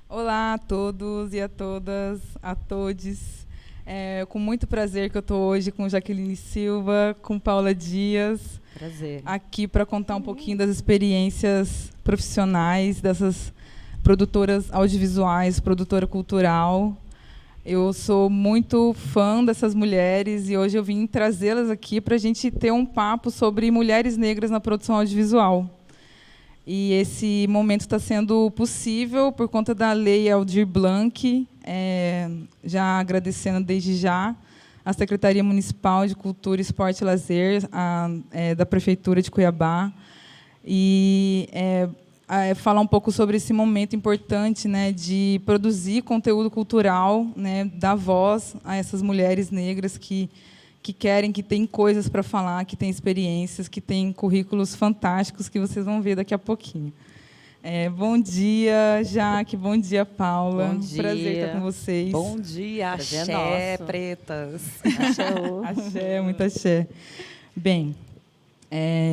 Olá a todos e a todas, a todes. Com muito prazer que eu estou hoje com Jaqueline Silva, com Paula Dias, Prazer. aqui para contar um pouquinho das experiências profissionais dessas produtoras audiovisuais, produtora cultural. Eu sou muito fã dessas mulheres e hoje eu vim trazê-las aqui para a gente ter um papo sobre mulheres negras na produção audiovisual. E esse momento está sendo possível por conta da Lei Aldir Blanc, já agradecendo desde já a Secretaria Municipal de Cultura, Esporte e Lazer, da Prefeitura de Cuiabá, e falar um pouco sobre esse momento importante, né, de produzir conteúdo cultural, né, dar voz a essas mulheres negras que querem, que têm coisas para falar, que têm experiências, que têm currículos fantásticos que vocês vão ver daqui a pouquinho. Bom dia, Jaque. Bom dia, Paula. Bom dia. Prazer estar com vocês. Bom dia, axé, pretas. Axé, muito axé. Bem,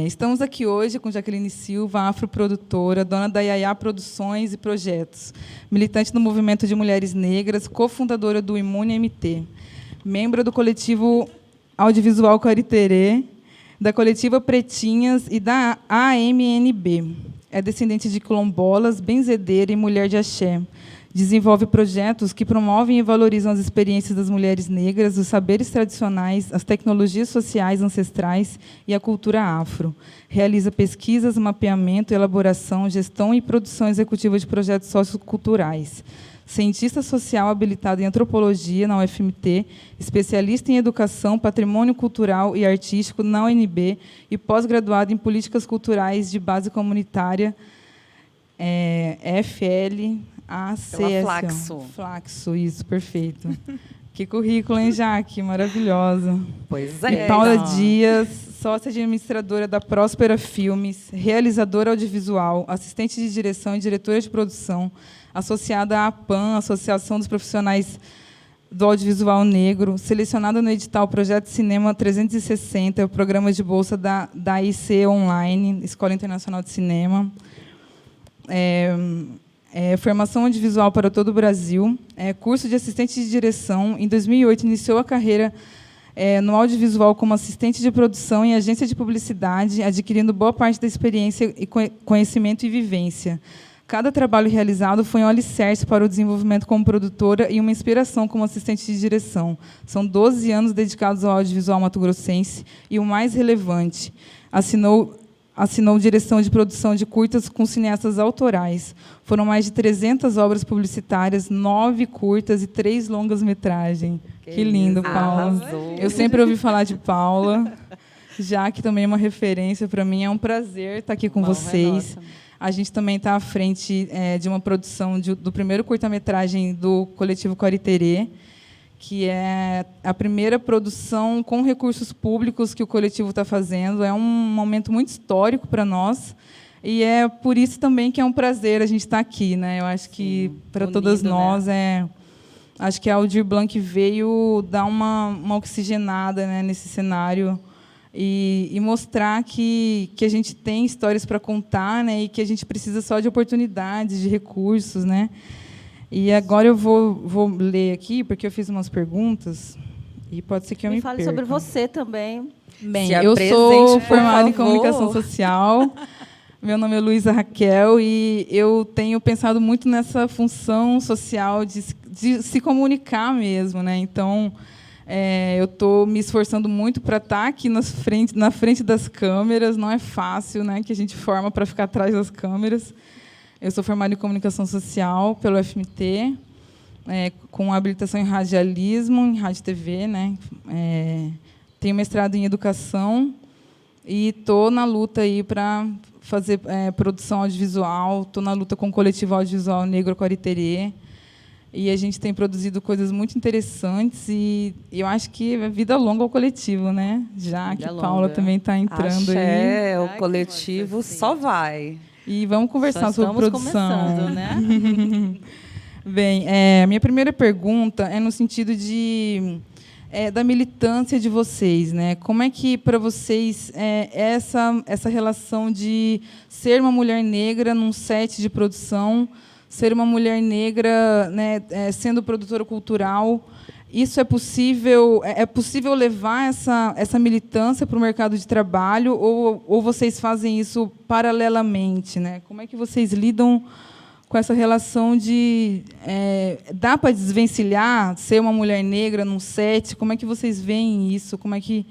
estamos aqui hoje com Jaqueline Silva, afroprodutora, dona da Yayá Produções e Projetos, militante do Movimento de Mulheres Negras, cofundadora do Imune MT, membro do coletivo Audiovisual Cariterê, da coletiva Pretinhas e da AMNB. É descendente de quilombolas, benzedeira e mulher de axé. Desenvolve projetos que promovem e valorizam as experiências das mulheres negras, os saberes tradicionais, as tecnologias sociais ancestrais e a cultura afro. Realiza pesquisas, mapeamento, elaboração, gestão e produção executiva de projetos socioculturais. Cientista social habilitado em antropologia na UFMT, especialista em educação, patrimônio cultural e artístico na UNB e pós-graduado em políticas culturais de base comunitária, FLACS. Flaxo. Flaxo, isso, perfeito. Que currículo, hein, Jaque? Maravilhosa. Pois E é. Paula Dias, sócia administradora da Próspera Filmes, realizadora audiovisual, assistente de direção e diretora de produção, associada à APAN, Associação dos Profissionais do Audiovisual Negro, selecionada no edital Projeto Cinema 360, o programa de bolsa da IC Online, Escola Internacional de Cinema. Formação audiovisual para todo o Brasil, curso de assistente de direção. Em 2008, iniciou a carreira no audiovisual como assistente de produção em agência de publicidade, adquirindo boa parte da experiência, e conhecimento e vivência. Cada trabalho realizado foi um alicerce para o desenvolvimento como produtora e uma inspiração como assistente de direção. São 12 anos dedicados ao audiovisual mato-grossense e, o mais relevante, assinou direção de produção de curtas com cineastas autorais. Foram mais de 300 obras publicitárias, 9 curtas e 3 longas-metragens. Que lindo, Paula. Arrasou. Eu sempre ouvi falar de Paula, já que também é uma referência para mim. É um prazer estar aqui com vocês. A gente também está à frente de uma produção do primeiro curta-metragem do coletivo Cariterê, que é a primeira produção com recursos públicos que o coletivo está fazendo. É um momento muito histórico para nós, e é por isso também que é um prazer a gente estar aqui, né? Eu acho que, para todas nós, acho que a Aldir Blanc veio dar uma oxigenada, né, nesse cenário e mostrar que a gente tem histórias para contar, né, e que a gente precisa só de oportunidades, de recursos, né? E agora eu vou ler aqui, porque eu fiz umas perguntas, e pode ser que eu me fale perca. sobre você também. Bem, eu sou formada em comunicação social, meu nome é Luísa Raquel, e eu tenho pensado muito nessa função social de se comunicar mesmo, né? Então, eu estou me esforçando muito para estar aqui na frente das câmeras. Não é fácil, né, que a gente forma para ficar atrás das câmeras. Eu sou formada em comunicação social pelo UFMT, com habilitação em radialismo, em rádio e TV, né? Tenho mestrado em educação e estou na luta aí para fazer produção audiovisual. Estou na luta com o coletivo audiovisual Negro Cariterê. E a gente tem produzido coisas muito interessantes, e eu acho que é vida longa ao coletivo, né? Já que a Paula também está entrando aí. O coletivo só vai. E vamos conversar sobre produção. Começando, né? Bem, a minha primeira pergunta é no sentido da militância de vocês, né? Como é que, para vocês, essa relação de ser uma mulher negra num set de produção, ser uma mulher negra, né, sendo produtora cultural. Isso é possível? É possível levar essa militância para o mercado de trabalho ou vocês fazem isso paralelamente, né? Como é que vocês lidam com essa relação de dá para desvencilhar ser uma mulher negra num set? Como é que vocês veem isso? Como é que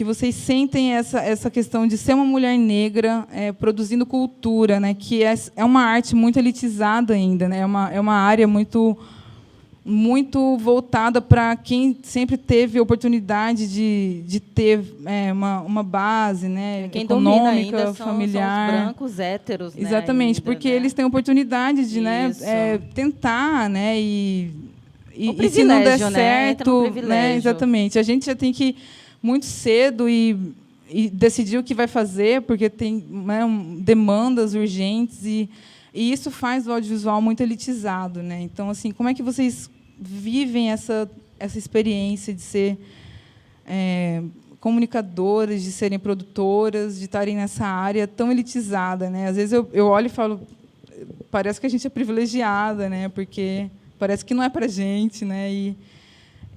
vocês sentem essa questão de ser uma mulher negra produzindo cultura, né, que é uma arte muito elitizada ainda, né, é uma área muito voltada para quem sempre teve oportunidade de ter uma base, né, quem econômica, ainda familiar. São os brancos héteros, né, exatamente, ainda, porque né? eles têm oportunidade de tentar, né, e se não der certo, né, exatamente, a gente já tem que muito cedo e decidir o que vai fazer, porque tem, né, demandas urgentes e isso faz o audiovisual muito elitizado, né? Então, assim, como é que vocês vivem essa experiência de ser comunicadoras, de serem produtoras, de estarem nessa área tão elitizada, né? Às vezes eu olho e falo, parece que a gente é privilegiada, né? Porque parece que não é para a gente, né?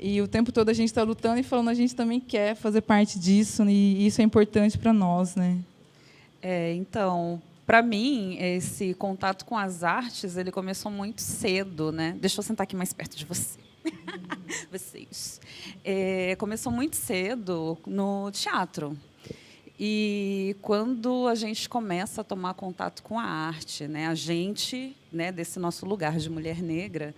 E o tempo todo a gente está lutando e falando, a gente também quer fazer parte disso, e isso é importante para nós, né? Então, para mim, esse contato com as artes, ele começou muito cedo, né? Deixa eu sentar aqui mais perto de você. Vocês. Começou muito cedo no teatro. E quando a gente começa a tomar contato com a arte, né? A gente, né, desse nosso lugar de mulher negra,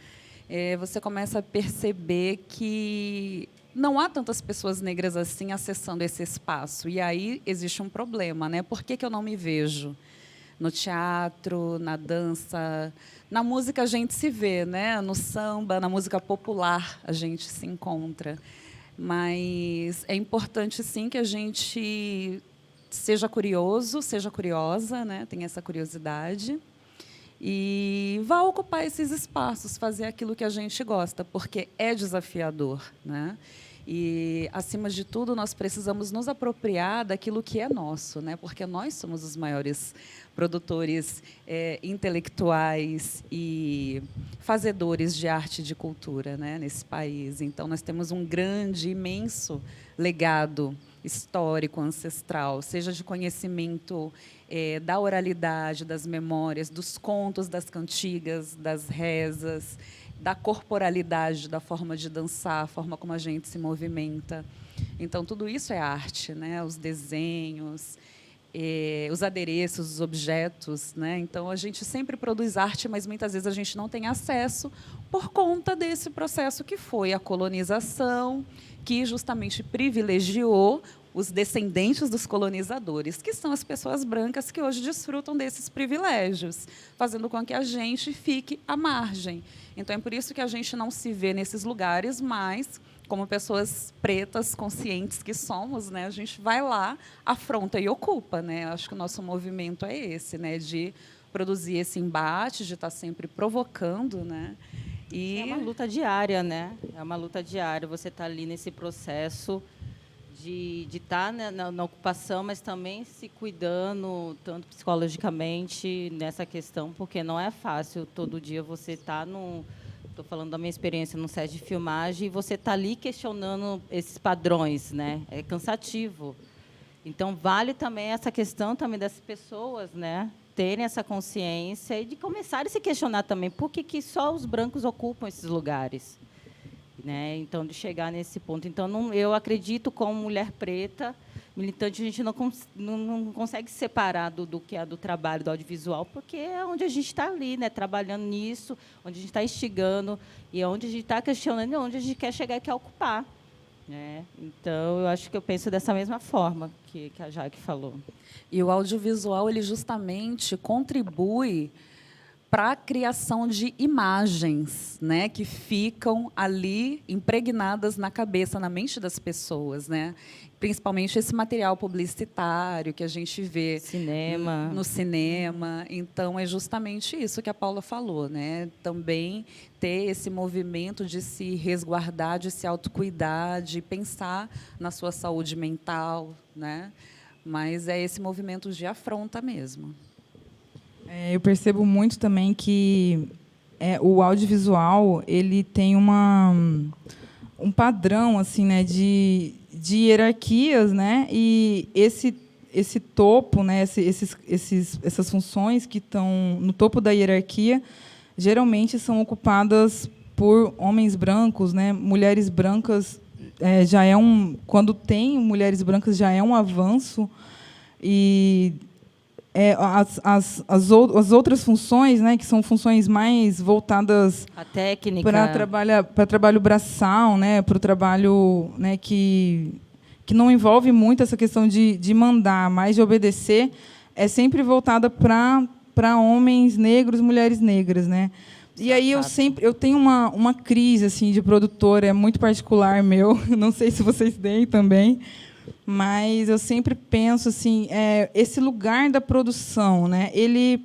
você começa a perceber que não há tantas pessoas negras assim acessando esse espaço. E aí existe um problema, né? Por que eu não me vejo? No teatro, na dança, na música a gente se vê, né? No samba, na música popular a gente se encontra. Mas é importante, sim, que a gente seja curioso, seja curiosa, né? Tenha essa curiosidade. E vá ocupar esses espaços, fazer aquilo que a gente gosta, porque é desafiador, né? E, acima de tudo, nós precisamos nos apropriar daquilo que é nosso, né? Porque nós somos os maiores produtores intelectuais e fazedores de arte e de cultura, né, nesse país. Então, nós temos um grande, imenso legado histórico, ancestral, seja de conhecimento da oralidade, das memórias, dos contos, das cantigas, das rezas, da corporalidade, da forma de dançar, a forma como a gente se movimenta. Então, tudo isso é arte, né? Os desenhos, os adereços, os objetos, né? Então, a gente sempre produz arte, mas muitas vezes a gente não tem acesso por conta desse processo que foi a colonização, que justamente privilegiou os descendentes dos colonizadores, que são as pessoas brancas que hoje desfrutam desses privilégios, fazendo com que a gente fique à margem. Então, é por isso que a gente não se vê nesses lugares, mas, como pessoas pretas, conscientes que somos, né, a gente vai lá, afronta e ocupa, né? Acho que o nosso movimento é esse, né, de produzir esse embate, de estar sempre provocando, né? E é uma luta diária, né? É uma luta diária. Você está ali nesse processo de estar na ocupação, mas também se cuidando, tanto psicologicamente, nessa questão, porque não é fácil todo dia você estar estou falando da minha experiência no set de filmagem, e você está ali questionando esses padrões, né? É cansativo. Então, vale também essa questão também das pessoas, né, terem essa consciência e de começarem a se questionar também por que só os brancos ocupam esses lugares. Né? Então, de chegar nesse ponto. Então, eu acredito, como mulher preta, militante, a gente não consegue separar do que é do trabalho do audiovisual, porque é onde a gente está ali, né? Trabalhando nisso, onde a gente está instigando, e é onde a gente está questionando, e onde a gente quer chegar e quer ocupar. Né? Então, eu acho que eu penso dessa mesma forma que a Jaque falou. E o audiovisual, ele justamente contribui para a criação de imagens, né, que ficam ali impregnadas na cabeça, na mente das pessoas, né? Principalmente esse material publicitário que a gente vê no cinema. Então, é justamente isso que a Paula falou, né? Também ter esse movimento de se resguardar, de se autocuidar, de pensar na sua saúde mental, né? Mas é esse movimento de afronta mesmo. Eu percebo muito também que o audiovisual ele tem um padrão assim, né, de hierarquias, né, e esse topo, né, essas funções que estão no topo da hierarquia geralmente são ocupadas por homens brancos, né, mulheres brancas. Quando tem mulheres brancas já é um avanço. E as outras funções, né, que são funções mais voltadas A técnica. para trabalho braçal, né, para o trabalho, né, que não envolve muito essa questão de mandar, mas de obedecer, é sempre voltada para homens negros, mulheres negras, né? E aí eu tenho uma crise assim de produtora, é muito particular meu, não sei se vocês têm também, mas eu sempre penso assim, esse lugar da produção, né? Ele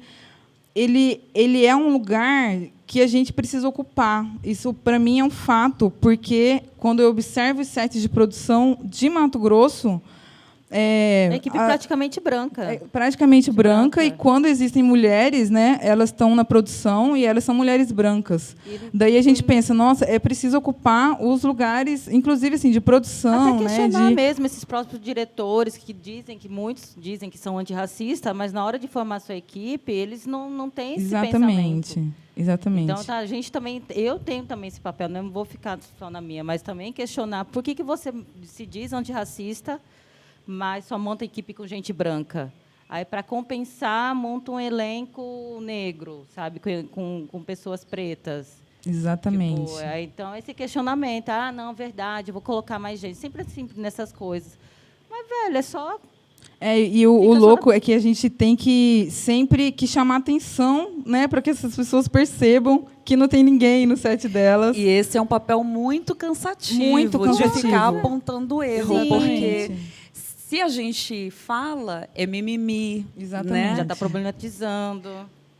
é um lugar que a gente precisa ocupar. Isso para mim é um fato, porque quando eu observo os sets de produção de Mato Grosso, a equipe praticamente branca. Praticamente branca, e quando existem mulheres, né, elas estão na produção e elas são mulheres brancas. Daí a gente pensa, nossa, é preciso ocupar os lugares, inclusive assim, de produção. Até questionar mesmo esses próprios diretores muitos dizem que são antirracistas, mas na hora de formar sua equipe, eles não têm esse pensamento. Exatamente. Então, a gente também, eu tenho também esse papel, não vou ficar só na minha, mas também questionar por que você se diz antirracista, mas só monta equipe com gente branca. Aí, para compensar, monta um elenco negro, sabe, com pessoas pretas. Exatamente. Tipo, então, esse questionamento, não, verdade, vou colocar mais gente, sempre assim, nessas coisas. Mas, velho, é só... E o louco é que a gente tem que sempre chamar atenção, né, para que essas pessoas percebam que não tem ninguém no set delas. E esse é um papel muito cansativo, de ficar apontando o erro, Sim. Porque se a gente fala, é mimimi. Exatamente. Né? Já está problematizando.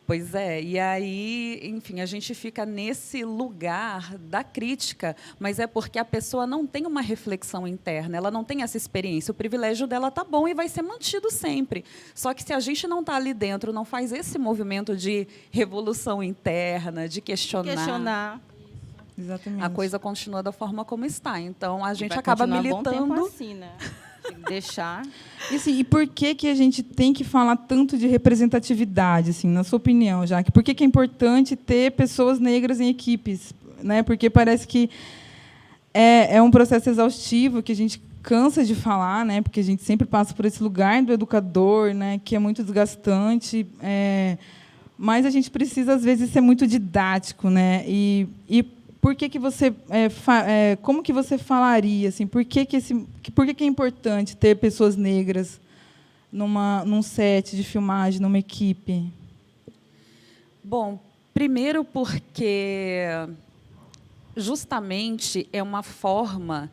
Pois é, e aí, enfim, a gente fica nesse lugar da crítica, mas é porque a pessoa não tem uma reflexão interna, ela não tem essa experiência. O privilégio dela tá bom e vai ser mantido sempre. Só que se a gente não está ali dentro, não faz esse movimento de revolução interna, de questionar. Exatamente. A coisa continua da forma como está. Então, a gente vai acaba militando. militando. Um bom tempo assim, né? Tem que deixar. E por que a gente tem que falar tanto de representatividade, assim, na sua opinião, Jaque? Por que é importante ter pessoas negras em equipes? Né? Porque parece que é um processo exaustivo que a gente cansa de falar, né? Porque a gente sempre passa por esse lugar do educador, né? Que é muito desgastante. Mas a gente precisa, às vezes, ser muito didático, né? E por que você como que você falaria assim? Por que é importante ter pessoas negras num set de filmagem, numa equipe? Bom, primeiro porque justamente é uma forma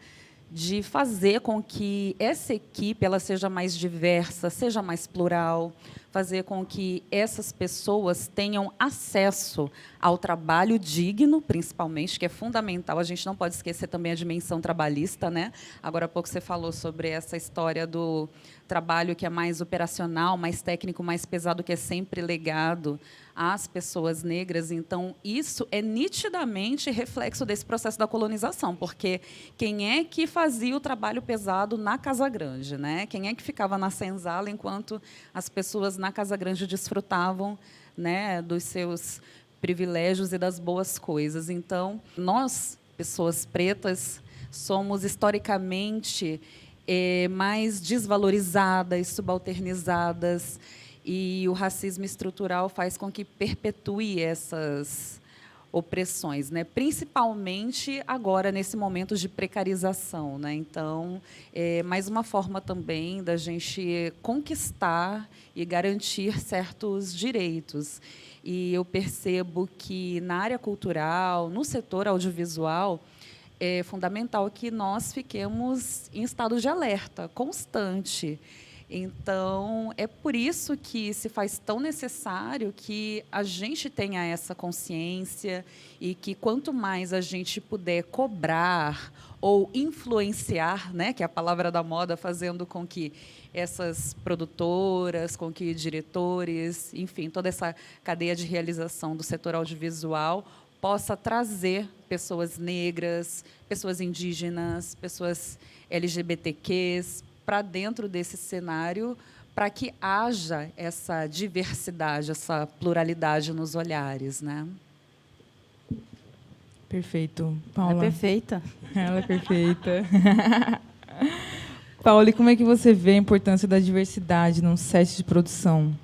de fazer com que essa equipe ela seja mais diversa, seja mais plural, fazer com que essas pessoas tenham acesso ao trabalho digno, principalmente, que é fundamental. A gente não pode esquecer também a dimensão trabalhista, né? Agora há pouco você falou sobre essa história do trabalho que é mais operacional, mais técnico, mais pesado, que é sempre legado às pessoas negras. Então, isso é nitidamente reflexo desse processo da colonização, porque quem é que fazia o trabalho pesado na Casa Grande, né? Quem é que ficava na senzala enquanto as pessoas na Casa Grande desfrutavam, né, dos seus privilégios e das boas coisas? Então, nós, pessoas pretas, somos historicamente mais desvalorizadas, subalternizadas, e o racismo estrutural faz com que perpetue essas opressões, né? Principalmente agora, nesse momento de precarização, né? Então, é mais uma forma também da gente conquistar e garantir certos direitos. E eu percebo que, na área cultural, no setor audiovisual, é fundamental que nós fiquemos em estado de alerta constante. Então, é por isso que se faz tão necessário que a gente tenha essa consciência e que quanto mais a gente puder cobrar ou influenciar, né, que é a palavra da moda, fazendo com que essas produtoras, com que diretores, enfim, toda essa cadeia de realização do setor audiovisual possa trazer pessoas negras, pessoas indígenas, pessoas LGBTQs para dentro desse cenário, para que haja essa diversidade, essa pluralidade nos olhares, né? Perfeito. É Paula. perfeita. Ela é perfeita. Paula, e como é que você vê a importância da diversidade num set de produção?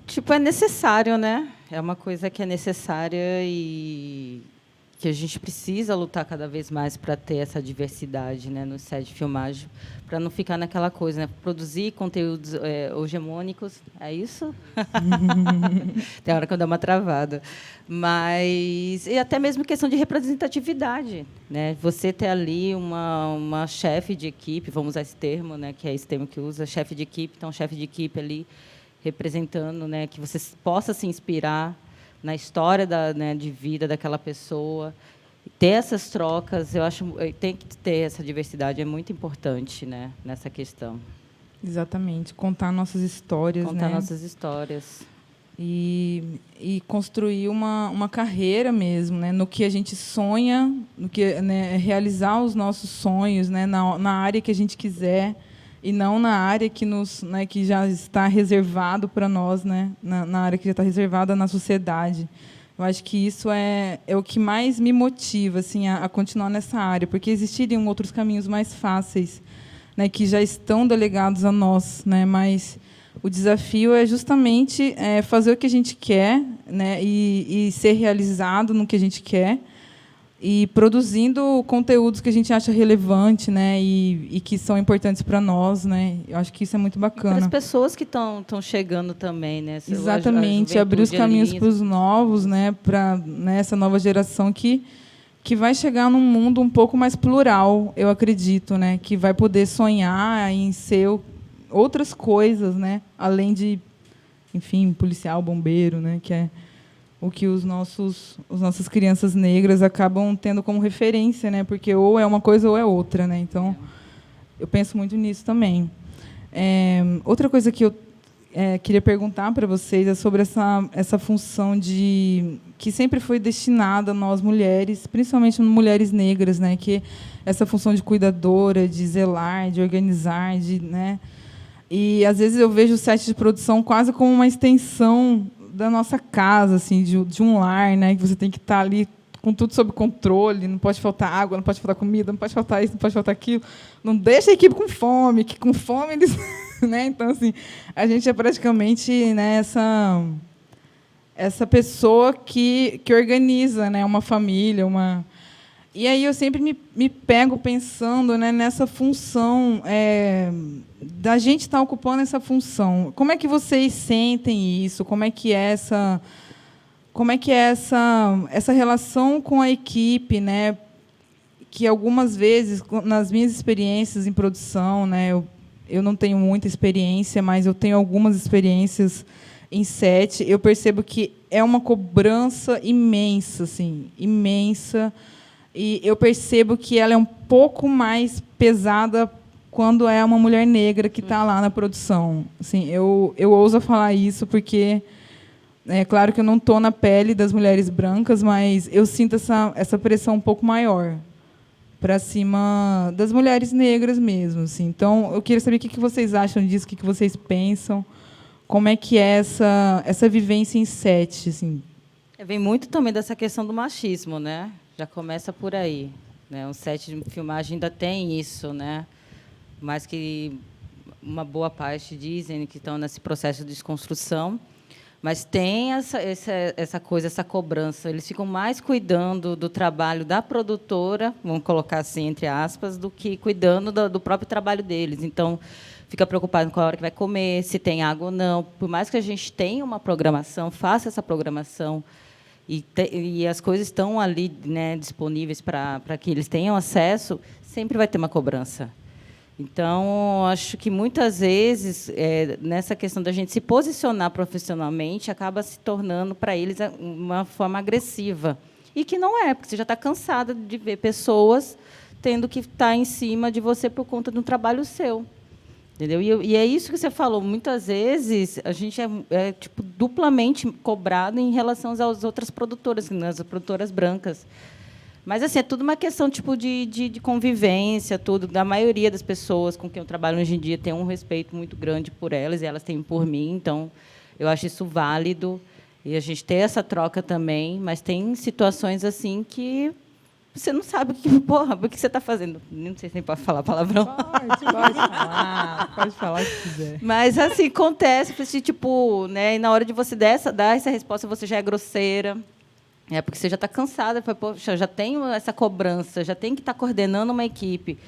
Tipo, é necessário, né? É uma coisa que é necessária e que a gente precisa lutar cada vez mais para ter essa diversidade, né, no set de filmagem, para não ficar naquela coisa, né, produzir conteúdos hegemônicos, é isso? Tem hora que eu dou uma travada. Mas e até mesmo questão de representatividade, né? Você ter ali uma chefe de equipe, vamos usar esse termo, né, que é esse termo que usa, chefe de equipe, então chefe de equipe ali representando, né, que você possa se inspirar na história de vida daquela pessoa, ter essas trocas, eu acho, tem que ter essa diversidade, é muito importante, né, nessa questão. Exatamente, contar nossas histórias, Contar né? nossas histórias. E construir uma carreira mesmo, né? No que a gente sonha, no que, né, realizar os nossos sonhos, né? Na área que a gente quiser e não na área que né, que já está reservado para nós, né? Na área que já está reservada na sociedade. Eu acho que isso é o que mais me motiva, assim, a continuar nessa área, porque existiriam outros caminhos mais fáceis, né, que já estão delegados a nós, né? Mas o desafio é justamente fazer o que a gente quer, né, e ser realizado no que a gente quer, e produzindo conteúdos que a gente acha relevante, né, e que são importantes para nós, né. Eu acho que isso é muito bacana. Para as pessoas que estão chegando também, né? Exatamente, abrir os caminhos para os novos, né, para, né, essa nova geração que vai chegar num mundo um pouco mais plural, eu acredito, né, que vai poder sonhar em ser outras coisas, né, além de, enfim, policial, bombeiro, né, que é o que as nossas crianças negras acabam tendo como referência, né, porque ou é uma coisa ou é outra, né. Então, eu penso muito nisso também. Outra coisa que eu queria perguntar para vocês é sobre essa função que sempre foi destinada a nós mulheres, principalmente mulheres negras, né, que essa função de cuidadora, de zelar, de organizar, né. E às vezes eu vejo o set de produção quase como uma extensão da nossa casa, assim, de um lar, né, que você tem que estar ali com tudo sob controle, não pode faltar água, não pode faltar comida, não pode faltar isso, não pode faltar aquilo, não deixa a equipe com fome, que com fome eles, né? Então, assim, a gente é praticamente, né, essa pessoa que organiza, né, uma família, E aí eu sempre me pego pensando, né, nessa função, da gente estar ocupando essa função. Como é que vocês sentem isso? Como é que é essa relação com a equipe, né? Que algumas vezes, nas minhas experiências em produção, né, eu não tenho muita experiência, mas eu tenho algumas experiências em set, eu percebo que é uma cobrança imensa, assim, imensa. E eu percebo que ela é um pouco mais pesada quando é uma mulher negra que está lá na produção. Assim, eu ouso falar isso porque, é claro que eu não estou na pele das mulheres brancas, mas eu sinto essa pressão um pouco maior para cima das mulheres negras mesmo. Assim. Então, eu queria saber o que vocês acham disso, o que vocês pensam, como é que é essa vivência em set. Assim. Vem muito também dessa questão do machismo, né? Já começa por aí, né? Um set de filmagem ainda tem isso, né? Mas que uma boa parte dizem que estão nesse processo de desconstrução, mas tem essa coisa, essa cobrança. Eles ficam mais cuidando do trabalho da produtora, vamos colocar assim entre aspas, do que cuidando do próprio trabalho deles. Então, fica preocupado com a hora que vai comer, se tem água ou não. Por mais que a gente tenha uma programação, faça essa programação. E as coisas estão ali, né, disponíveis para que eles tenham acesso, sempre vai ter uma cobrança. Então, acho que muitas vezes, nessa questão da gente se posicionar profissionalmente, acaba se tornando para eles uma forma agressiva. E que não é, porque você já está cansada de ver pessoas tendo que estar em cima de você por conta de um trabalho seu. Entendeu? E é isso que você falou. Muitas vezes, a gente é tipo, duplamente cobrado em relação às outras produtoras, as produtoras brancas. Mas assim, é tudo uma questão tipo de convivência, tudo. Da maioria das pessoas com quem eu trabalho hoje em dia tem um respeito muito grande por elas, e elas têm por mim. Então, eu acho isso válido. E a gente tem essa troca também, mas tem situações assim que você não sabe o que você está fazendo. Não sei se nem pode falar palavrão. Pode falar se quiser. Mas assim, acontece, tipo, né, e na hora de você dar essa resposta, você já é grosseira. Porque você já está cansada, poxa, já tenho essa cobrança, já tem que estar coordenando uma equipe.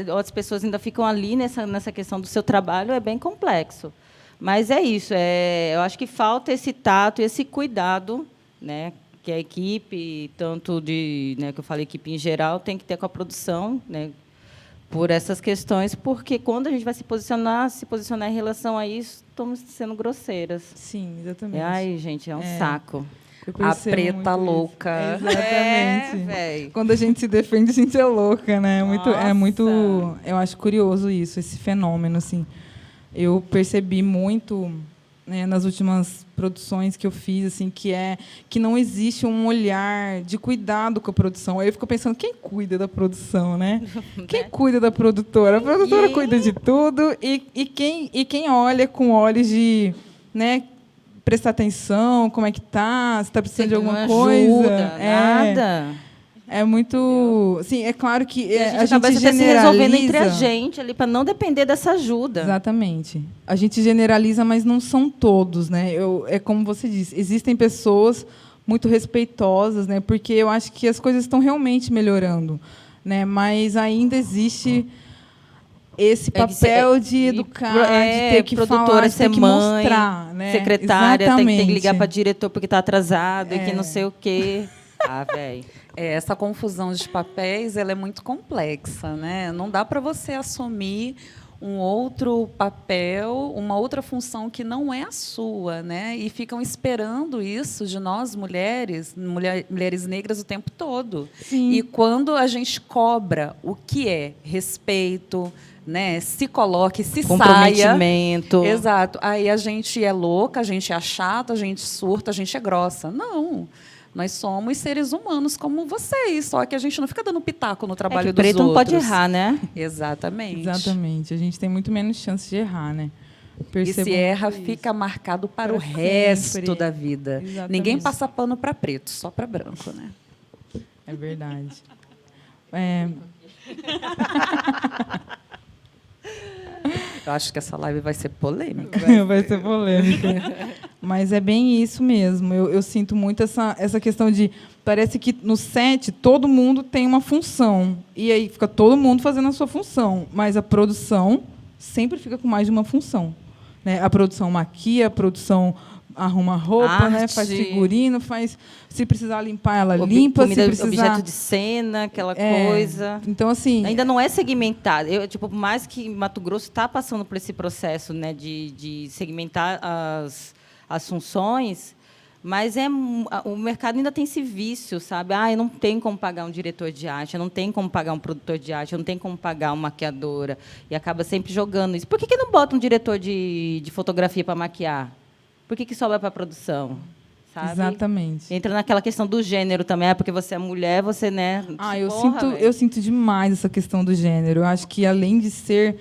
Outras pessoas ainda ficam ali nessa questão do seu trabalho, é bem complexo. Mas é isso, eu acho que falta esse tato e esse cuidado, né, que a equipe, tanto que eu falei equipe em geral, tem que ter com a produção, né, por essas questões, porque quando a gente vai se posicionar em relação a isso, estamos sendo grosseiras. Sim, exatamente. Ai, gente, é um saco. A preta louca. Exatamente. Quando a gente se defende, a gente é louca, né? É muito, eu acho curioso isso, esse fenômeno, assim. Eu percebi muito, né, nas últimas produções que eu fiz, assim, que não existe um olhar de cuidado com a produção. Aí eu fico pensando, quem cuida da produção, né? Quem cuida da produtora? A produtora cuida de tudo e quem olha com olhos de, né, prestar atenção, como é que tá, se está precisando de alguma coisa. Nada. É muito... Sim, é claro que a gente generaliza... se resolvendo entre a gente, ali, para não depender dessa ajuda. Exatamente. A gente generaliza, mas não são todos, né? É como você disse, existem pessoas muito respeitosas, né? Porque eu acho que as coisas estão realmente melhorando, né? Mas ainda existe esse papel de educar, de ter que falar, de ter que mostrar, né? Secretária, tem que ligar para diretor porque está atrasado e que não sei o quê. Velho. Essa confusão de papéis, ela é muito complexa, né? Não dá para você assumir um outro papel, uma outra função que não é a sua, né? E ficam esperando isso de nós mulheres negras o tempo todo. Sim. E quando a gente cobra o que é respeito, né, se coloque, se comprometimento. Saia. Exato. Aí a gente é louca, a gente é chata, a gente surta, a gente é grossa. Não. Nós somos seres humanos como vocês, só que a gente não fica dando pitaco no trabalho dos outros. Preto não pode errar, né? Exatamente. Exatamente. A gente tem muito menos chance de errar, né? E se erra, fica marcado para o resto da vida. Exatamente. Ninguém passa pano para preto, só para branco, né? É verdade. Eu acho que essa live vai ser polêmica. Vai ser polêmica. Mas é bem isso mesmo. Eu sinto muito essa questão de... Parece que no set todo mundo tem uma função. E aí fica todo mundo fazendo a sua função. Mas a produção sempre fica com mais de uma função, né? A produção maquia, a produção arruma roupa, né? Faz figurino, se precisar limpar, ela limpa. Comida, se precisar... objeto de cena, aquela coisa. Então, assim... Ainda não é segmentado. Por mais que Mato Grosso está passando por esse processo, né, de segmentar as funções, mas o mercado ainda tem esse vício, sabe? Eu não tenho como pagar um diretor de arte, eu não tenho como pagar um produtor de arte, eu não tenho como pagar uma maquiadora. E acaba sempre jogando isso. Por que não bota um diretor de fotografia para maquiar? Por que sobra para a produção? Sabe? Exatamente. Entra naquela questão do gênero também, porque você é mulher, você, né? Eu sinto demais essa questão do gênero. Eu acho que, além de ser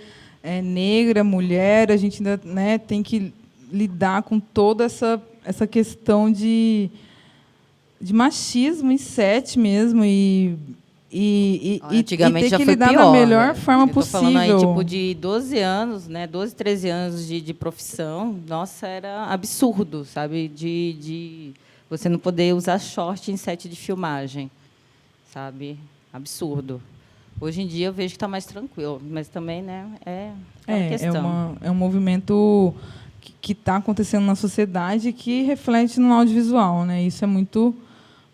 negra, mulher, a gente ainda, né, tem que lidar com toda essa questão de machismo em set mesmo antigamente e ter já que foi lidar pior, da melhor né? forma Eu tô possível. falando aí, tipo, de 12 anos, né? 12, 13 anos de profissão. Nossa, era absurdo, sabe? De você não poder usar short em set de filmagem, sabe? Absurdo. Hoje em dia eu vejo que está mais tranquilo, mas também, né, é uma questão. É um movimento que está acontecendo na sociedade que reflete no audiovisual, né? Isso é muito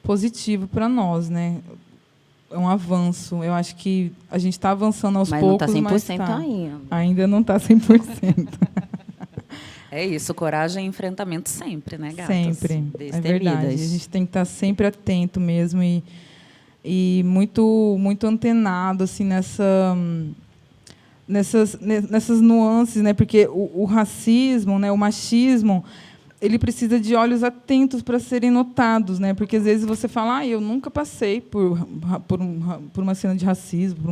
positivo para nós, né? um avanço. Eu acho que a gente está avançando aos Mas poucos, não mas está 100% ainda. Ainda não está 100%. É isso, coragem e enfrentamento sempre, né, gatas? Sempre, Destemidas. é verdade. A gente tem que estar sempre atento mesmo e muito, muito antenado assim, nessas nuances, né? Porque o racismo, né, o machismo, ele precisa de olhos atentos para serem notados, né? Porque às vezes você fala, eu nunca passei por uma cena de racismo, por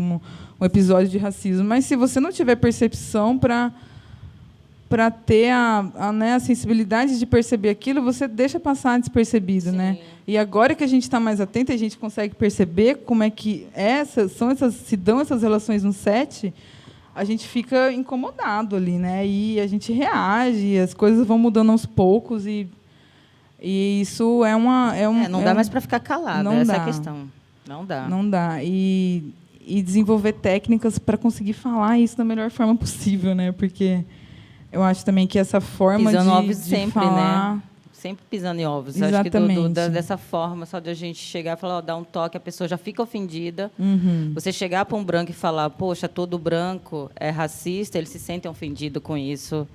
um episódio de racismo, mas se você não tiver percepção para ter né, a sensibilidade de perceber aquilo, você deixa passar despercebido, né? E agora que a gente está mais atento, a gente consegue perceber como é que se dão essas relações no set, a gente fica incomodado ali, né? E a gente reage, as coisas vão mudando aos poucos e isso não dá mais para ficar calado, essa é a questão. Não dá. Não dá. E desenvolver técnicas para conseguir falar isso da melhor forma possível, né? Porque eu acho também que essa forma pisando de ovos sempre, falar... né? Sempre pisando em ovos. Exatamente. Acho que dessa forma, só de a gente chegar e falar, dar um toque, a pessoa já fica ofendida. Uhum. Você chegar para um branco e falar, poxa, todo branco é racista, eles se sentem ofendidos com isso.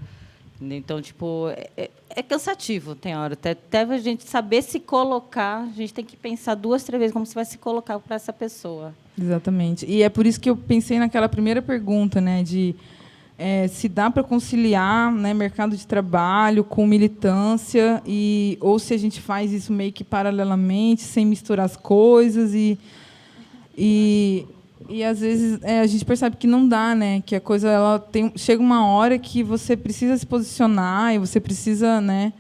Então, tipo, é cansativo, tem hora. Até a gente saber se colocar, a gente tem que pensar 2, 3 vezes como você vai se colocar para essa pessoa. Exatamente. E é por isso que eu pensei naquela primeira pergunta, né, de se dá para conciliar, né, mercado de trabalho com militância, ou se a gente faz isso meio que paralelamente, sem misturar as coisas, e às vezes a gente percebe que não dá, né, que a coisa chega uma hora que você precisa se posicionar e você precisa, né,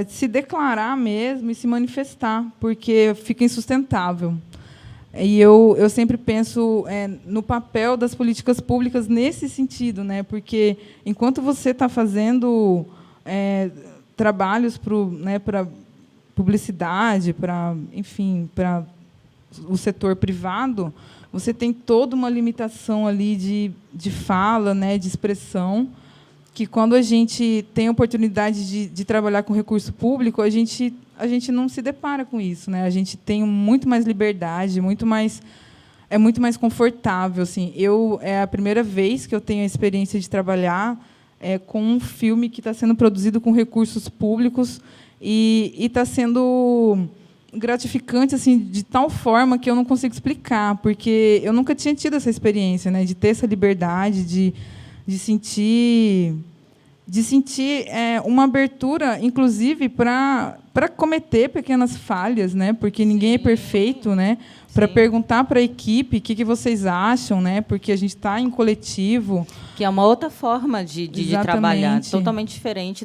se declarar mesmo e se manifestar, porque fica insustentável. E eu sempre penso no papel das políticas públicas nesse sentido, né? Porque enquanto você está fazendo trabalhos para publicidade, para o setor privado, você tem toda uma limitação ali de fala, né? De expressão, que quando a gente tem a oportunidade de trabalhar com recurso público, a gente não se depara com isso, né? A gente tem muito mais liberdade, é muito mais confortável, assim. É a primeira vez que eu tenho a experiência de trabalhar com um filme que está sendo produzido com recursos públicos e está sendo gratificante, assim, de tal forma que eu não consigo explicar, porque eu nunca tinha tido essa experiência, né? De ter essa liberdade, de sentir uma abertura, inclusive, para cometer pequenas falhas, né? Porque ninguém é perfeito, né? Para perguntar para a equipe o que vocês acham, né? Porque a gente está em coletivo. Que é uma outra forma de trabalhar, totalmente diferente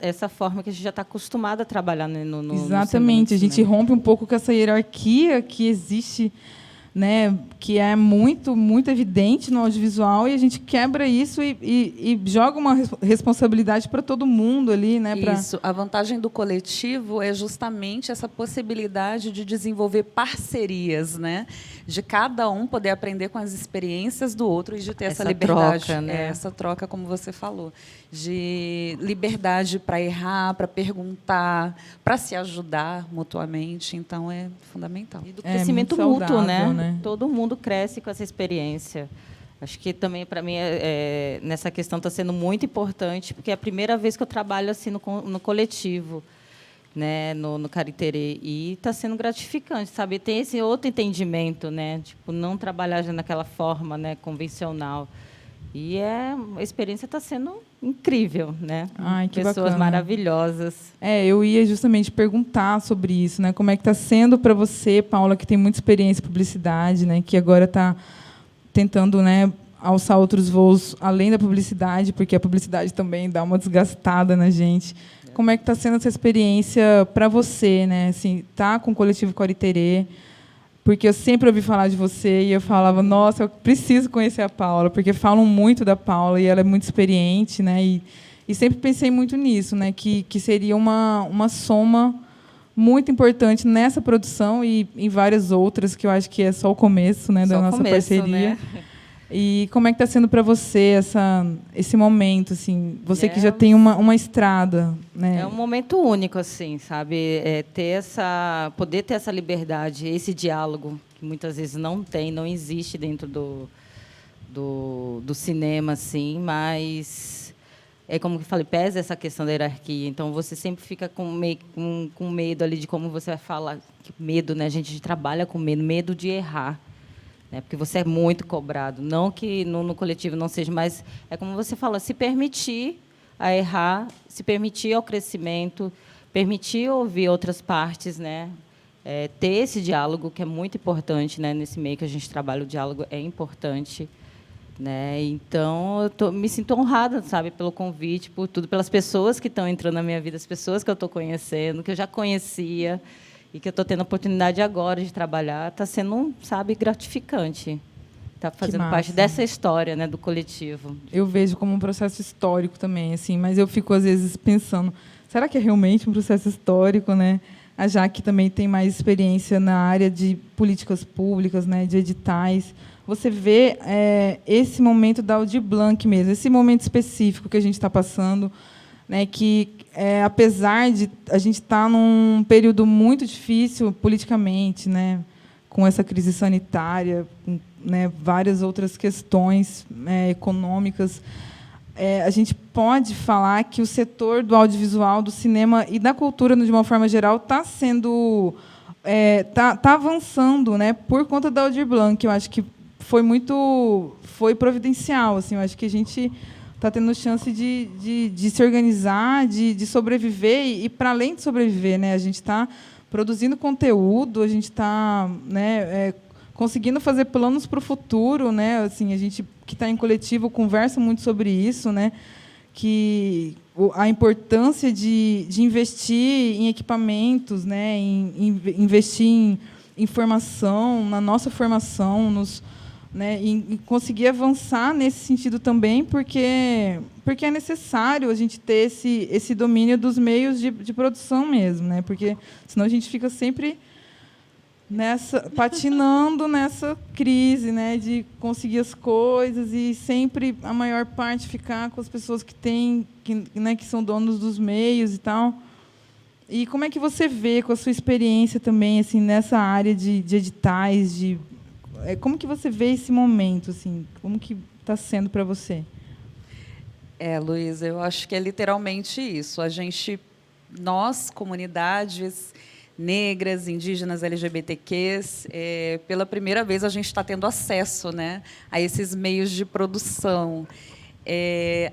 essa forma que a gente já está acostumado a trabalhar, né, no Exatamente. A gente rompe um pouco com essa hierarquia que existe, né, que é muito, muito evidente no audiovisual, e a gente quebra isso e joga uma responsabilidade para todo mundo ali, né? Isso. A vantagem do coletivo é justamente essa possibilidade de desenvolver parcerias, né? De cada um poder aprender com as experiências do outro e de ter essa liberdade, troca, né? Essa troca, como você falou, de liberdade para errar, para perguntar, para se ajudar mutuamente. Então, é fundamental. E do crescimento mútuo, saudável, né? Todo mundo cresce com essa experiência. Acho que também, para mim, nessa questão está sendo muito importante, porque é a primeira vez que eu trabalho assim no coletivo, né, no Cariterê, e está sendo gratificante, sabe? Tem esse outro entendimento, né? Tipo, não trabalhar já naquela forma, né, convencional. E a experiência está sendo incrível, né? Ai, que pessoas bacana. Maravilhosas. Eu ia justamente perguntar sobre isso, né? Como é que está sendo para você, Paula, que tem muita experiência em publicidade, né? Que agora está tentando, né, alçar outros voos além da publicidade, porque a publicidade também dá uma desgastada na gente. Como é que está sendo essa experiência para você, né? Assim, tá com o Coletivo Cariterê, porque eu sempre ouvi falar de você e eu falava, nossa, eu preciso conhecer a Paula, porque falam muito da Paula e ela é muito experiente, né? E sempre pensei muito nisso, né? Que seria uma soma muito importante nessa produção e em várias outras, que eu acho que é só o começo, né, da nossa parceria. Né? E como é que está sendo para você esse momento, assim, você que já tem uma estrada, né? É um momento único, assim, sabe? Poder ter essa liberdade, esse diálogo que muitas vezes não existe dentro do cinema, assim, mas é como eu falei, pesa essa questão da hierarquia. Então você sempre fica com medo ali de como você vai falar, medo, né? A gente trabalha com medo de errar. Porque você é muito cobrado. Não que no coletivo não seja, mas é como você fala, se permitir a errar, se permitir ao crescimento, permitir ouvir outras partes, né? Ter esse diálogo, que é muito importante, né? Nesse meio que a gente trabalha, o diálogo é importante. Né? Então, me sinto honrada, sabe, pelo convite, por tudo, pelas pessoas que estão entrando na minha vida, as pessoas que eu estou conhecendo, que eu já conhecia, e que eu estou tendo a oportunidade agora de trabalhar, está sendo, sabe, gratificante. Está fazendo parte dessa história, né, do coletivo. Eu vejo como um processo histórico também, assim, mas eu fico, às vezes, pensando, será que é realmente um processo histórico, né? A Jaque também tem mais experiência na área de políticas públicas, né, de editais. Você vê esse momento da Aldir Blanc mesmo, esse momento específico que a gente está passando, né, que, apesar de a gente estar num período muito difícil politicamente, né, com essa crise sanitária, com, né, várias outras questões econômicas, a gente pode falar que o setor do audiovisual, do cinema e da cultura, de uma forma geral, está sendo tá avançando, né, por conta da Aldir Blanc. Eu acho que foi providencial, assim. Eu acho que a gente está tendo chance de se organizar, de sobreviver e para além de sobreviver, né, a gente está produzindo conteúdo, a gente está, né, conseguindo fazer planos para o futuro, né, assim, a gente que está em coletivo conversa muito sobre isso, né, que a importância de investir em equipamentos, né, investir em formação, na nossa formação, né, e conseguir avançar nesse sentido também, porque é necessário a gente ter esse domínio dos meios de produção mesmo, né, porque senão a gente fica sempre patinando nessa crise, né, de conseguir as coisas e sempre a maior parte ficar com as pessoas né, que são donos dos meios e tal. E como é que você vê, com a sua experiência também, assim, nessa área de editais, como que você vê esse momento, assim? Como que está sendo para você? Luísa, eu acho que é literalmente isso. Nós, comunidades negras, indígenas, LGBTQs, pela primeira vez a gente está tendo acesso, né, a esses meios de produção.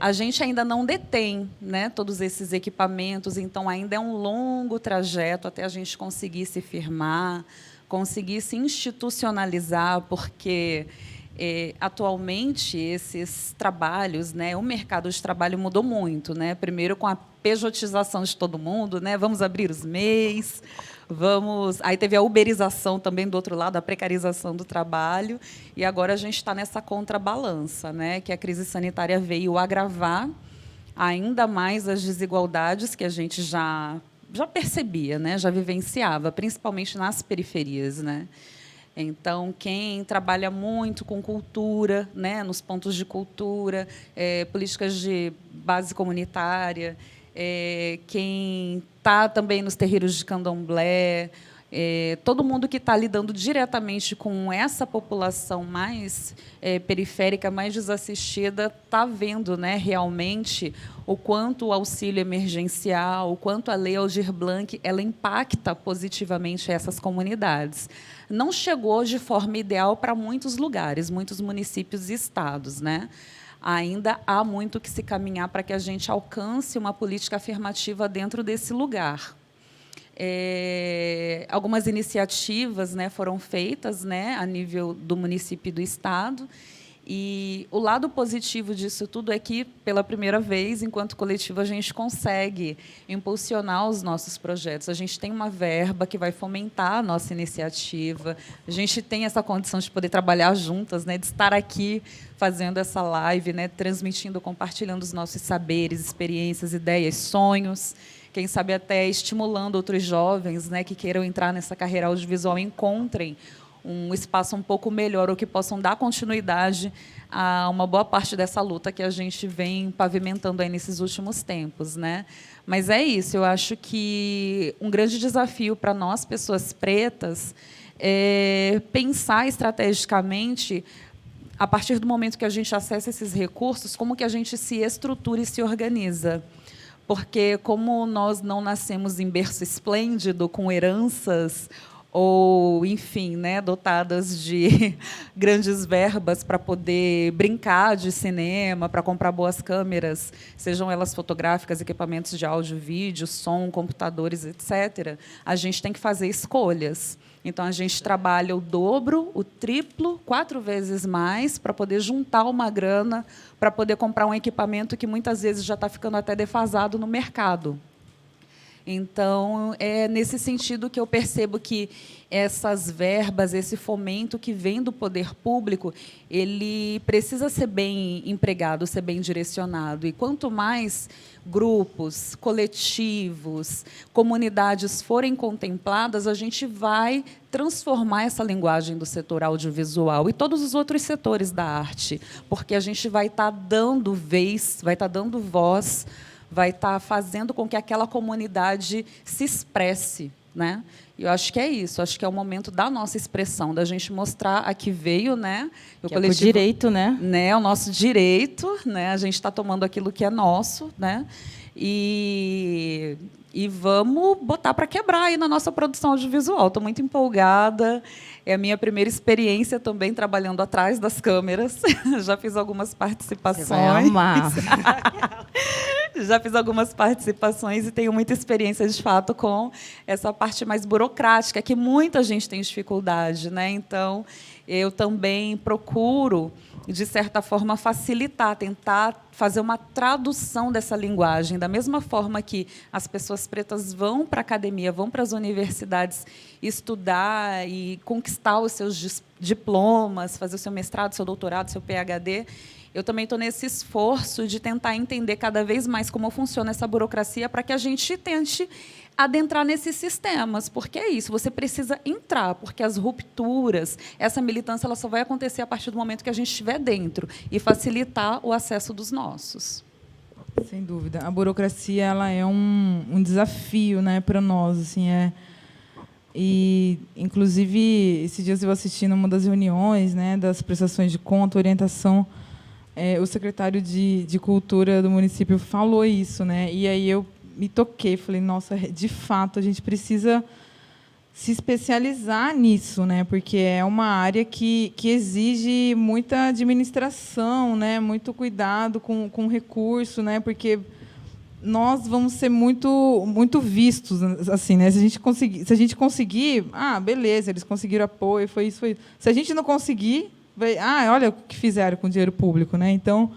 A gente ainda não detém, né, todos esses equipamentos, então ainda é um longo trajeto até a gente conseguir se firmar, conseguir se institucionalizar, porque atualmente esses trabalhos, né, o mercado de trabalho mudou muito, né? Primeiro com a pejotização de todo mundo, né? Vamos abrir os MEIs, aí teve a uberização também do outro lado, a precarização do trabalho, e agora a gente está nessa contrabalança, né? Que a crise sanitária veio agravar ainda mais as desigualdades que a gente já percebia, né? Já vivenciava, principalmente nas periferias, né? Então, quem trabalha muito com cultura, né, nos pontos de cultura, políticas de base comunitária, quem está também nos terreiros de candomblé, todo mundo que está lidando diretamente com essa população mais periférica, mais desassistida, está vendo, né, realmente o quanto o auxílio emergencial, o quanto a Lei Aldir Blanc, ela impacta positivamente essas comunidades. Não chegou de forma ideal para muitos lugares, muitos municípios e estados, né? Ainda há muito que se caminhar para que a gente alcance uma política afirmativa dentro desse lugar. Algumas iniciativas, né, foram feitas, né, a nível do município e do estado, e o lado positivo disso tudo é que, pela primeira vez, enquanto coletivo, a gente consegue impulsionar os nossos projetos. A gente tem uma verba que vai fomentar a nossa iniciativa, a gente tem essa condição de poder trabalhar juntas, né, de estar aqui fazendo essa live, né, transmitindo, compartilhando os nossos saberes, experiências, ideias, sonhos, quem sabe até estimulando outros jovens, né, que queiram entrar nessa carreira audiovisual, encontrem um espaço um pouco melhor, ou que possam dar continuidade a uma boa parte dessa luta que a gente vem pavimentando aí nesses últimos tempos, né? Mas é isso, eu acho que um grande desafio para nós, pessoas pretas, é pensar estrategicamente, a partir do momento que a gente acessa esses recursos, como que a gente se estrutura e se organiza. Porque, como nós não nascemos em berço esplêndido, com heranças, ou, enfim, né, dotadas de grandes verbas para poder brincar de cinema, para comprar boas câmeras, sejam elas fotográficas, equipamentos de áudio, vídeo, som, computadores, etc., a gente tem que fazer escolhas. Então, a gente trabalha o dobro, o triplo, 4 vezes mais, para poder juntar uma grana, para poder comprar um equipamento que, muitas vezes, já está ficando até defasado no mercado. Então, é nesse sentido que eu percebo que essas verbas, esse fomento que vem do poder público, ele precisa ser bem empregado, ser bem direcionado. E quanto mais grupos, coletivos, comunidades forem contempladas, a gente vai transformar essa linguagem do setor audiovisual e todos os outros setores da arte, porque a gente vai estar dando vez, vai estar dando voz, vai estar fazendo com que aquela comunidade se expresse, né? E eu acho que é isso, acho que é o momento da nossa expressão, da gente mostrar a que veio, né? O coletivo, é o direito, né? O nosso direito, né? A gente está tomando aquilo que é nosso, né? E vamos botar para quebrar aí na nossa produção audiovisual. Estou muito empolgada. É a minha primeira experiência também trabalhando atrás das câmeras. Já fiz algumas participações. Você vai amar. Já fiz algumas participações e tenho muita experiência, de fato, com essa parte mais burocrática, que muita gente tem dificuldade, né? Então, eu também procuro, de certa forma, facilitar, tentar fazer uma tradução dessa linguagem, da mesma forma que as pessoas pretas vão para a academia, vão para as universidades estudar e conquistar os seus diplomas, fazer o seu mestrado, seu doutorado, seu PhD. Eu também estou nesse esforço de tentar entender cada vez mais como funciona essa burocracia para que a gente tente adentrar nesses sistemas, porque é isso, você precisa entrar, porque as rupturas, essa militância, ela só vai acontecer a partir do momento que a gente estiver dentro e facilitar o acesso dos nossos. Sem dúvida. A burocracia, ela é um desafio, né, para nós, assim, E, inclusive, esses dias eu assisti numa das reuniões, né, das prestações de conta, orientação, o secretário de Cultura do município falou isso, né? E aí eu me toquei, falei, nossa, de fato, a gente precisa se especializar nisso, né? Porque é uma área que exige muita administração, né? Muito cuidado com recurso, né? Porque nós vamos ser muito vistos, assim, né? Se a gente conseguir, beleza, eles conseguiram apoio, foi isso, foi isso. Se a gente não conseguir, olha o que fizeram com o dinheiro público, né? Então,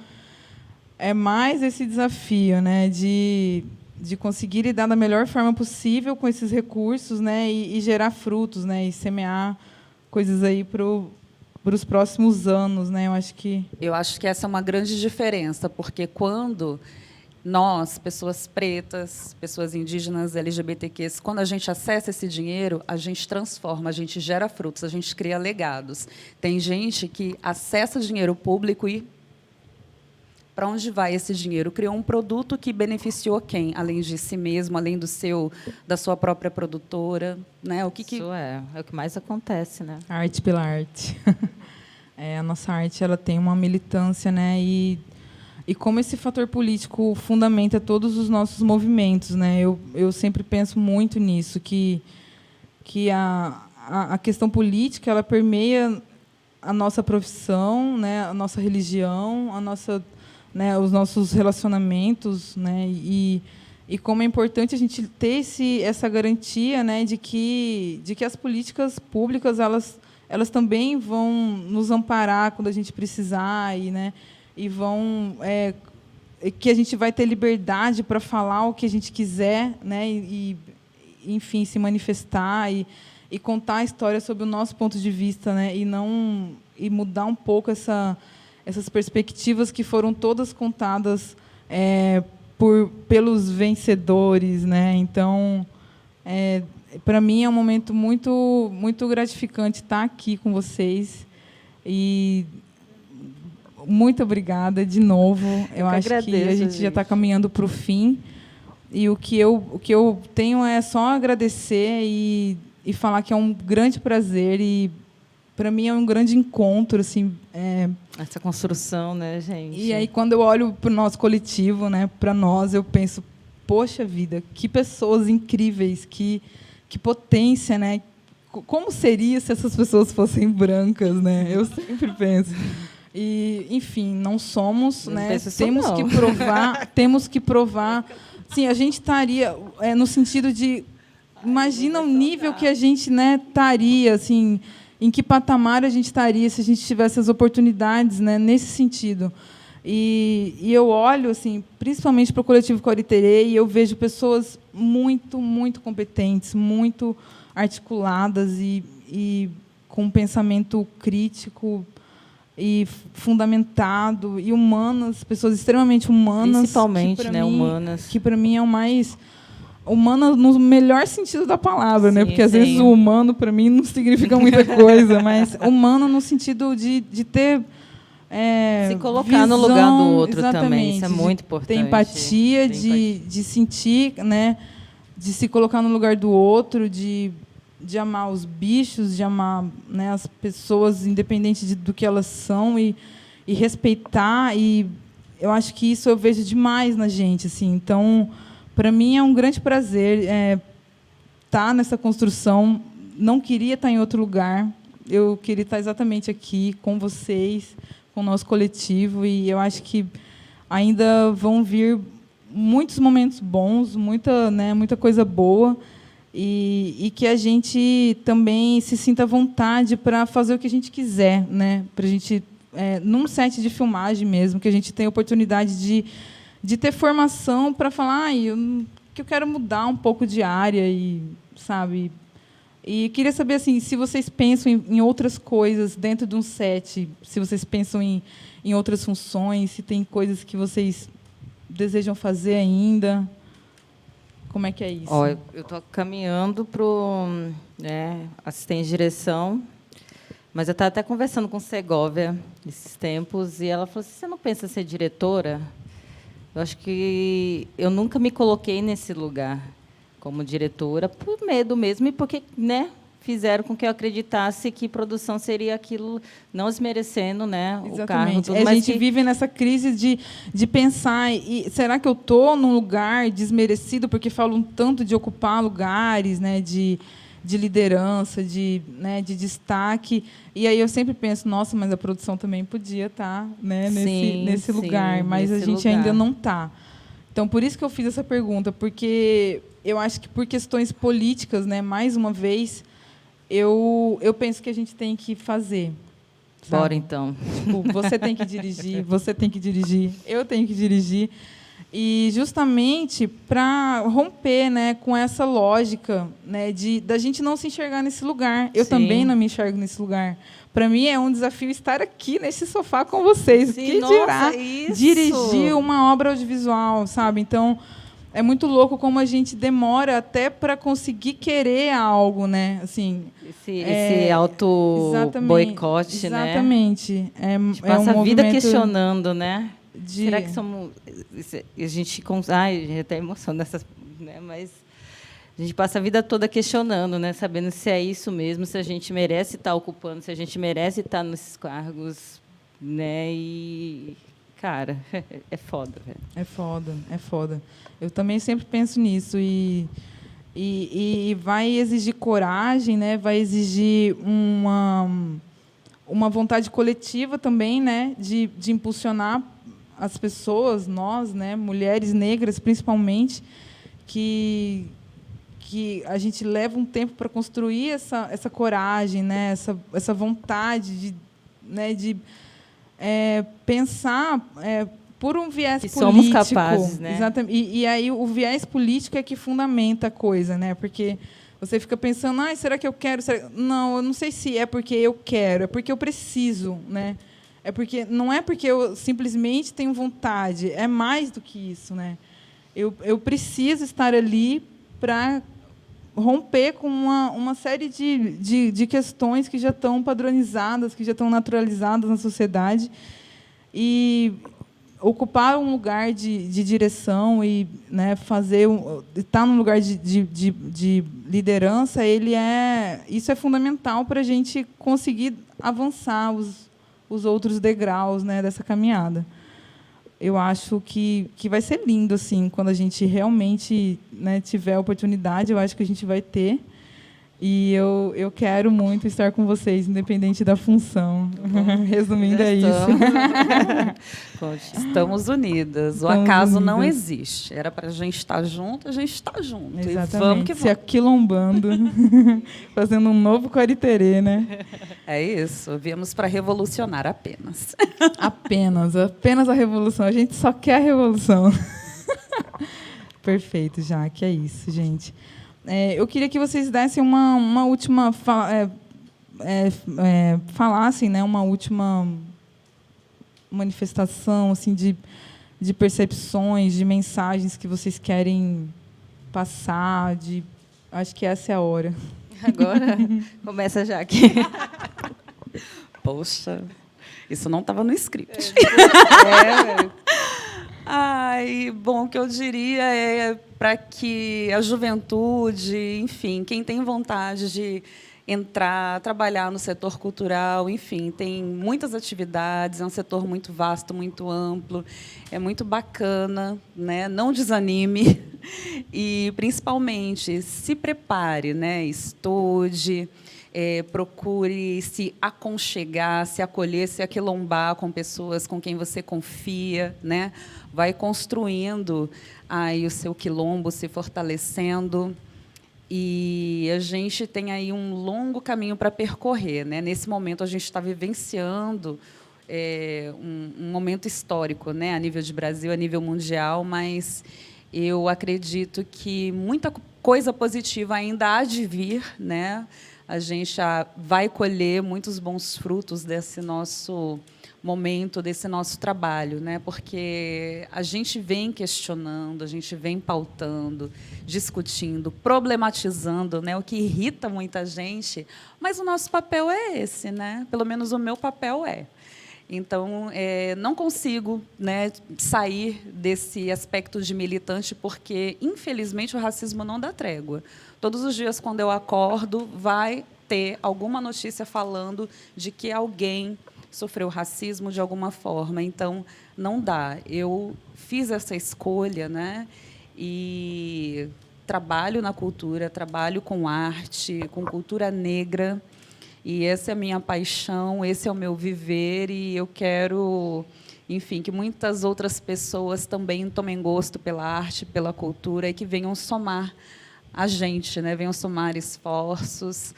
é mais esse desafio, né, de conseguir lidar da melhor forma possível com esses recursos, né, e gerar frutos, né, e semear coisas aí para os próximos anos, né? Eu acho que essa é uma grande diferença, porque quando nós, pessoas pretas, pessoas indígenas, LGBTQs, quando a gente acessa esse dinheiro, a gente transforma, a gente gera frutos, a gente cria legados. Tem gente que acessa dinheiro público e para onde vai esse dinheiro? Criou um produto que beneficiou quem? Além de si mesmo, além da sua própria produtora, né? Isso é o que mais acontece, né? Arte pela arte. A nossa arte, ela tem uma militância, né? E como esse fator político fundamenta todos os nossos movimentos, né? Eu sempre penso muito nisso, que a questão política, ela permeia a nossa profissão, né? A nossa religião, né? Os nossos relacionamentos, né? E como é importante a gente ter essa garantia, né? de que as políticas públicas elas também vão nos amparar quando a gente precisar né? E vão que a gente vai ter liberdade para falar o que a gente quiser, né? Enfim, se manifestar e contar a história sob o nosso ponto de vista, né? E mudar um pouco essas perspectivas que foram todas contadas pelos vencedores, né? Então, Para mim é um momento muito gratificante estar aqui com vocês. E muito obrigada de novo. Eu acho que a gente já está caminhando para o fim. E o que eu tenho é só agradecer e falar que é um grande prazer. E, para mim, é um grande encontro. Assim, essa construção, né, gente? E aí, quando eu olho para o nosso coletivo, né, para nós, eu penso, poxa vida, que pessoas incríveis, que potência, né? Como seria se essas pessoas fossem brancas, né? Eu sempre penso. E, enfim, não somos, né? Temos que provar. Sim, a gente estaria no sentido de, imagina o nível que a gente, né, estaria, assim, em que patamar a gente estaria se a gente tivesse as oportunidades, né, nesse sentido. E eu olho, assim, principalmente para o coletivo Coriterê, e eu vejo pessoas muito competentes, muito articuladas e com um pensamento crítico e fundamentado e humanas, pessoas extremamente humanas, principalmente, né, humanas, que para mim é o mais humana no melhor sentido da palavra, sim, né? Porque às vezes o humano para mim não significa muita coisa, mas humano no sentido de ter se colocar no lugar do outro também, isso é muito importante. Ter empatia, de sentir, né? De se colocar no lugar do outro, de amar os bichos, de amar, né, as pessoas, independente do que elas são, e respeitar. E eu acho que isso eu vejo demais na gente. Assim. Então, para mim, é um grande prazer estar nessa construção. Não queria estar em outro lugar. Eu queria estar exatamente aqui, com vocês, com o nosso coletivo. E eu acho que ainda vão vir muitos momentos bons, muita coisa boa. E que a gente também se sinta à vontade para fazer o que a gente quiser, né? Para a gente, num set de filmagem mesmo, que a gente tenha oportunidade de ter formação para falar que eu quero mudar um pouco de área, sabe? E queria saber assim, se vocês pensam em outras coisas dentro de um set, se vocês pensam em outras funções, se tem coisas que vocês desejam fazer ainda. Como é que é isso? Eu estou caminhando para o assistente de direção, mas eu estava até conversando com Segovia esses tempos, e ela falou assim, você não pensa em ser diretora? Eu acho que eu nunca me coloquei nesse lugar como diretora, por medo mesmo, e porque, né, fizeram com que eu acreditasse que produção seria aquilo, não desmerecendo, né, o cargo. Tudo, a gente vive nessa crise de pensar, será que eu estou num lugar desmerecido, porque falam tanto de ocupar lugares, né, de liderança, de destaque, e aí eu sempre penso, nossa, mas a produção também podia estar, né, nesse lugar, mas a gente ainda não está. Então, por isso que eu fiz essa pergunta, porque eu acho que por questões políticas, né, mais uma vez, eu penso que a gente tem que fazer. Sabe? Bora, então. Tipo, você tem que dirigir, você tem que dirigir, eu tenho que dirigir. E justamente para romper, né, com essa lógica, né, da gente não se enxergar nesse lugar. Eu também não me enxergo nesse lugar. Para mim é um desafio estar aqui nesse sofá com vocês. Sim, que dirá dirigir uma obra audiovisual, sabe? Então, é muito louco como a gente demora até para conseguir querer algo, né? Assim, esse auto-boicote, né? Exatamente. A gente passa a vida questionando, né? Será que somos... A gente até emociona nessas... Né? Mas a gente passa a vida toda questionando, né? Sabendo se é isso mesmo, se a gente merece estar ocupando, se a gente merece estar nesses cargos, né? E... Cara, é foda, velho. É foda. Eu também sempre penso nisso e vai exigir coragem, né? Vai exigir uma vontade coletiva também, né? De impulsionar as pessoas, nós, né? Mulheres negras, principalmente, que a gente leva um tempo para construir essa coragem, né? Essa vontade de pensar por um viés político. Somos capazes, né? Exatamente. E aí o viés político é que fundamenta a coisa, né? Porque você fica pensando, será que eu quero? Não, eu não sei se é porque eu quero, é porque eu preciso, né? Não é porque eu simplesmente tenho vontade, é mais do que isso, né? Eu preciso estar ali para romper com uma série de questões que já estão padronizadas, que já estão naturalizadas na sociedade, e ocupar um lugar de direção e, né, estar num lugar de liderança, isso é fundamental para a gente conseguir avançar os outros degraus, né, dessa caminhada. Eu acho que vai ser lindo, assim, quando a gente realmente, né, tiver a oportunidade. Eu acho que a gente vai ter. E eu quero muito estar com vocês, independente da função. Resumindo, é isso. Estamos unidas. O acaso não existe. Era para a gente estar junto, a gente está junto. Exatamente. E vamos que vamos. Se aquilombando, fazendo um novo Quariterê, né? É isso. Viemos para revolucionar apenas. Apenas a revolução. A gente só quer a revolução. Perfeito, Jaque. É isso, gente. Eu queria que vocês dessem uma última... falassem, né, uma última manifestação, assim, de percepções, de mensagens que vocês querem passar. Acho que essa é a hora. Agora começa, Jaque. Poxa, isso não estava no script. Ai, bom, o que eu diria é para que a juventude, enfim, quem tem vontade de entrar, trabalhar no setor cultural, enfim, tem muitas atividades, é um setor muito vasto, muito amplo, é muito bacana, né? Não desanime e, principalmente, se prepare, né? Estude, procure se aconchegar, se acolher, se aquilombar com pessoas com quem você confia, né? Vai construindo aí o seu quilombo, se fortalecendo. E a gente tem aí um longo caminho para percorrer, né? Nesse momento, a gente está vivenciando um momento histórico, né? A nível de Brasil, a nível mundial, mas eu acredito que muita coisa positiva ainda há de vir, né? A gente vai colher muitos bons frutos desse nosso momento, desse nosso trabalho, né? Porque a gente vem questionando, a gente vem pautando, discutindo, problematizando, né? O que irrita muita gente, mas o nosso papel é esse, né? Pelo menos o meu papel é. Então, não consigo, né, sair desse aspecto de militante, porque, infelizmente, o racismo não dá trégua. Todos os dias, quando eu acordo, vai ter alguma notícia falando de que alguém sofreu racismo de alguma forma. Então, não dá. Eu fiz essa escolha, né, e trabalho na cultura, trabalho com arte, com cultura negra, e essa é a minha paixão, esse é o meu viver, e eu quero, enfim, que muitas outras pessoas também tomem gosto pela arte, pela cultura, e que venham somar a gente, né? Venham somar esforços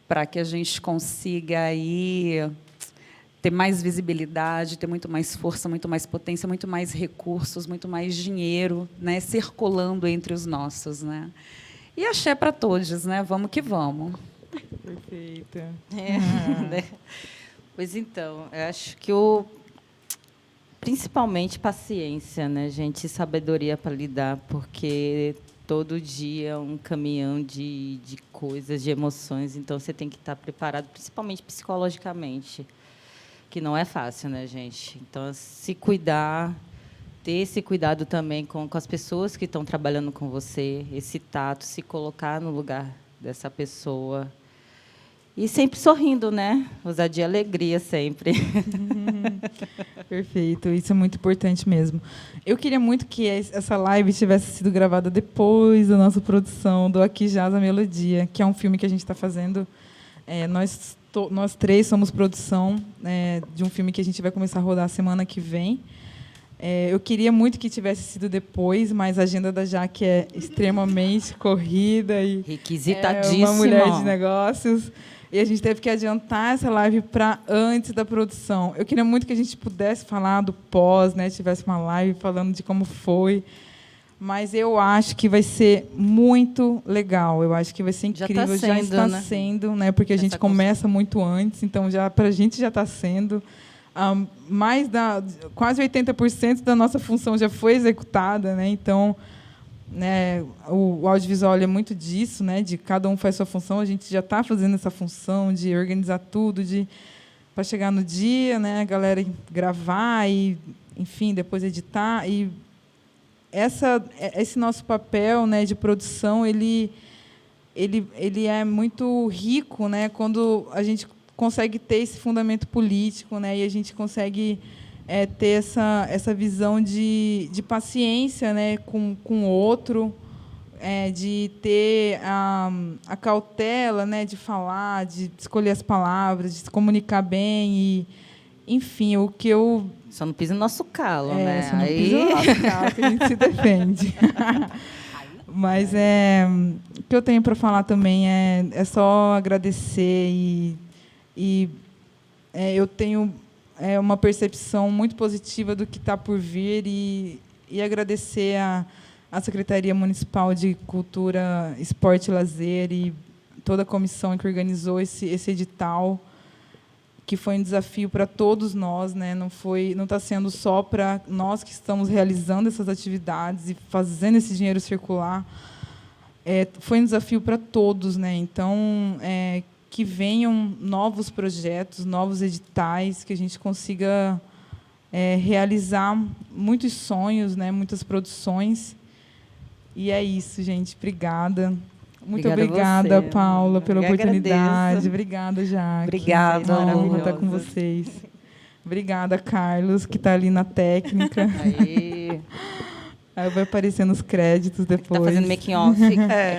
para que a gente consiga aí ter mais visibilidade, ter muito mais força, muito mais potência, muito mais recursos, muito mais dinheiro, né? Circulando entre os nossos, né? E axé para todos, né? Vamos que vamos. Perfeito. Né? Pois então, eu acho que principalmente paciência, né, gente? Sabedoria para lidar, porque todo dia é um caminhão de coisas, de emoções, então você tem que estar preparado, principalmente psicologicamente, que não é fácil, né, gente? Então, se cuidar, ter esse cuidado também com as pessoas que estão trabalhando com você, esse tato, se colocar no lugar dessa pessoa. E sempre sorrindo, né? Usar de alegria sempre. Perfeito, isso é muito importante mesmo. Eu queria muito que essa live tivesse sido gravada depois da nossa produção do Aqui Jaz a Melodia, que é um filme que a gente está fazendo. Nós três somos produção de um filme que a gente vai começar a rodar semana que vem. Eu queria muito que tivesse sido depois, mas a agenda da Jaque é extremamente corrida e requisitadíssima. É uma mulher de negócios. E a gente teve que adiantar essa live para antes da produção. Eu queria muito que a gente pudesse falar do pós, né? Tivesse uma live falando de como foi. Mas eu acho que vai ser muito legal. Eu acho que vai ser incrível. Já está sendo, né? Porque a gente começa muito antes, então para a gente já está sendo. Quase 80% da nossa função já foi executada, né? Então, né, o audiovisual é muito disso, né, de cada um faz sua função. A gente já está fazendo essa função de organizar tudo, para chegar no dia, né, a galera gravar e, enfim, depois editar. E esse nosso papel, né, de produção, ele é muito rico, né, quando a gente consegue ter esse fundamento político, né, e a gente consegue ter essa visão de paciência, né, com o outro, de ter a cautela, né, de falar, de escolher as palavras, de se comunicar bem. E, enfim, o que eu... Só não pisa no nosso calo, né? Só não pisa no nosso calo, que a gente se defende. Mas o que eu tenho para falar também é só agradecer e eu tenho uma percepção muito positiva do que está por vir e agradecer à Secretaria Municipal de Cultura, Esporte e Lazer e toda a comissão que organizou esse edital, que foi um desafio para todos nós, né? Não está sendo só para nós que estamos realizando essas atividades e fazendo esse dinheiro circular. Foi um desafio para todos, né? Então, que venham novos projetos, novos editais, que a gente consiga realizar muitos sonhos, né? Muitas produções. E é isso, gente. Obrigada. Muito obrigada, Paula, pela oportunidade. Agradeço. Obrigada, Jaque. Obrigada. É uma honra estar com vocês. Obrigada, Carlos, que está ali na técnica. Aí vai aparecer nos créditos depois. Está fazendo making off.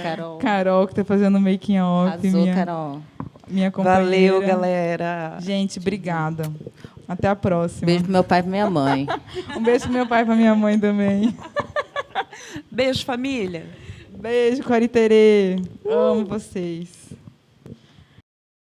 Carol. Carol, que está fazendo making off. Arrasou, Carol. Minha companheira. Valeu, galera. Gente, obrigada. Até a próxima. Beijo pro meu pai e pra minha mãe. Um beijo pro meu pai e pra minha mãe também. Beijo, família. Beijo, Coritere. Amo vocês.